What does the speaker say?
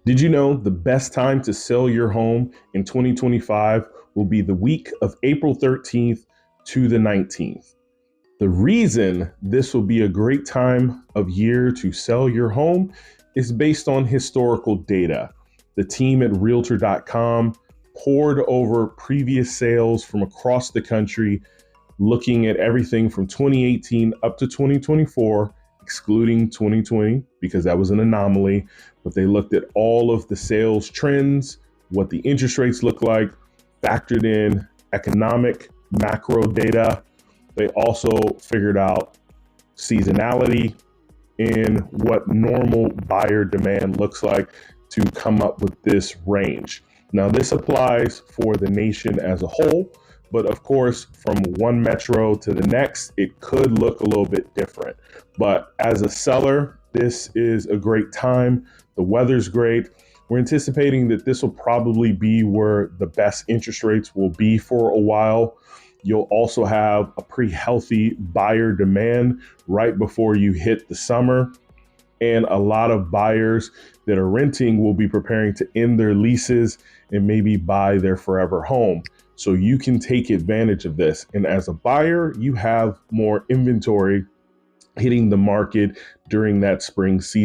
Did you know the best time to sell your home in 2025 will be the week of April 13th to the 19th? The reason this will be a great time of year to sell your home is based on historical data. The team at Realtor.com poured over previous sales from across the country, looking at everything from 2018 up to 2024, excluding 2020 because that was an anomaly. But they looked at all of the sales trends, what the interest rates look like, factored in economic macro data. They also figured out seasonality and what normal buyer demand looks like to come up with this range. Now, this applies for the nation as a whole, but of course, from one metro to the next, it could look a little bit different. But as a seller, this is a great time. The weather's great. We're anticipating that this will probably be where the best interest rates will be for a while. You'll also have a pretty healthy buyer demand right before you hit the summer. And a lot of buyers that are renting will be preparing to end their leases and maybe buy their forever home. So you can take advantage of this. And as a buyer, you have more inventory hitting the market during that spring season.